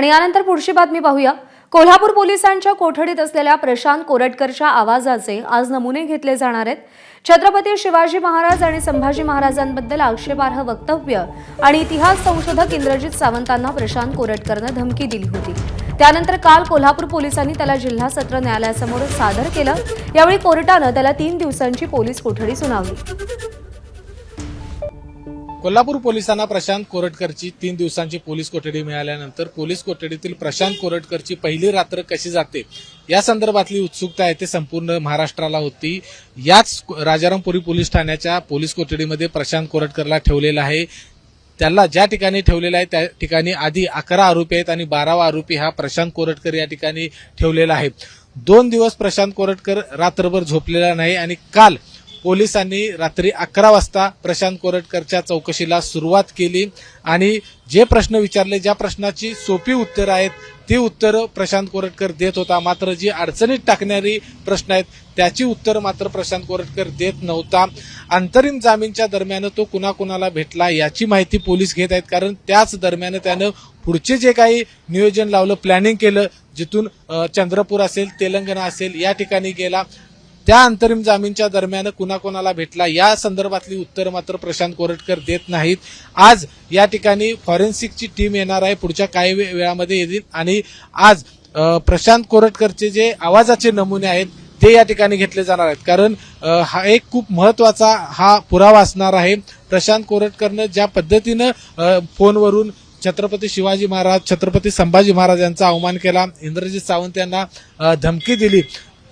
आणि यानंतर पुढची बातमी पाहूया। कोल्हापूर पोलिसांच्या कोठडीत असलेल्या प्रशांत कोरटकरच्या आवाजाचे आज नमुने घेतले जाणार आहेत। छत्रपती शिवाजी महाराज आणि संभाजी महाराजांबद्दल आक्षेपार्ह वक्तव्य आणि इतिहास संशोधक इंद्रजित सावंतांना प्रशांत कोरटकरने धमकी दिली होती। त्यानंतर काल कोल्हापूर पोलिसांनी त्याला जिल्हा सत्र न्यायालयासमोर सादर केलं। यावेळी कोर्टाने त्याला 3 दिवसांची पोलीस कोठडी सुनावली। कोल्हापूर पोलिसांना प्रशांत कोरटकरची 3 दिवसांची पोलीस कोठडी मिळाल्यानंतर पोलीस कोठडीतील प्रशांत कोरटकरची पहिली रात्र कशी जाते या संदर्भातली उत्सुकता आहे ते संपूर्ण महाराष्ट्राला होती। याच राजारामपुरी पोलीस ठाण्याच्या पोलीस कोठडीमध्ये प्रशांत कोरटकरला ठेवलेलं आहे। त्याला ज्या ठिकाणी ठेवलेला आहे त्या ठिकाणी आधी 11 आरोपी आहेत आणि 12वा आरोपी हा प्रशांत कोरटकर या ठिकाणी ठेवलेला आहे। 2 दिवस प्रशांत कोरटकर रात्रभर झोपलेला नाही आणि काल पोलिसांनी रात्री 11 वाजता प्रशांत कोरटकरच्या चौकशीला सुरुवात केली आणि जे प्रश्न विचारले, ज्या प्रश्नाची सोपी उत्तरं आहेत ती उत्तरं प्रशांत कोरटकर देत होता, मात्र जी अडचणीत टाकणारी प्रश्न आहेत त्याची उत्तरं मात्र प्रशांत कोरटकर देत नव्हता। अंतरिम जामीनच्या दरम्यान तो कुणाकुणाला भेटला याची माहिती पोलीस घेत आहेत, कारण त्याच दरम्यान त्यानं पुढचे जे काही नियोजन लावलं, प्लॅनिंग केलं, जिथून चंद्रपूर असेल, तेलंगणा असेल या ठिकाणी गेला, त्या अंतरिम जामीनच्या दरम्यान कुणाकुणाला भेटला या संदर्भातली उत्तर मात्र प्रशांत कोरटकर देत नाहीत। आज या ठिकाणी फॉरेन्सिकची टीम येणार आहे, पुढच्या काही वेळामध्ये येईल आणि आज प्रशांत कोरटकरचे जे आवाजाचे नमुने आहेत ते या ठिकाणी घेतले जाणार आहेत, कारण हा एक खूप महत्वाचा हा पुरावा असणार आहे। प्रशांत कोरटकरनं ज्या पद्धतीनं फोनवरून छत्रपती शिवाजी महाराज, छत्रपती संभाजी महाराज यांचा अवमान केला, इंद्रजित सावंत यांना धमकी दिली,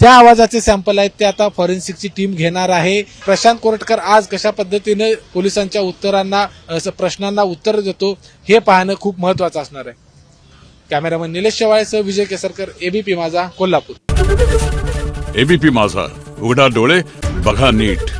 त्या आवाजाचे सॅम्पल आहेत ते आता फॉरेन्सिकची टीम घेणार आहे। प्रशांत कोरटकर आज कशा पद्धतीने पोलिसांच्या उत्तरांना, प्रश्नांना उत्तर देतो हे पाहणं खूप महत्वाचं असणार आहे। कॅमेरामन निलेश शेवाळेसह विजय केसरकर, एबीपी माझा, कोल्हापूर। एबीपी माझा, उघडा डोळे बघा नीट।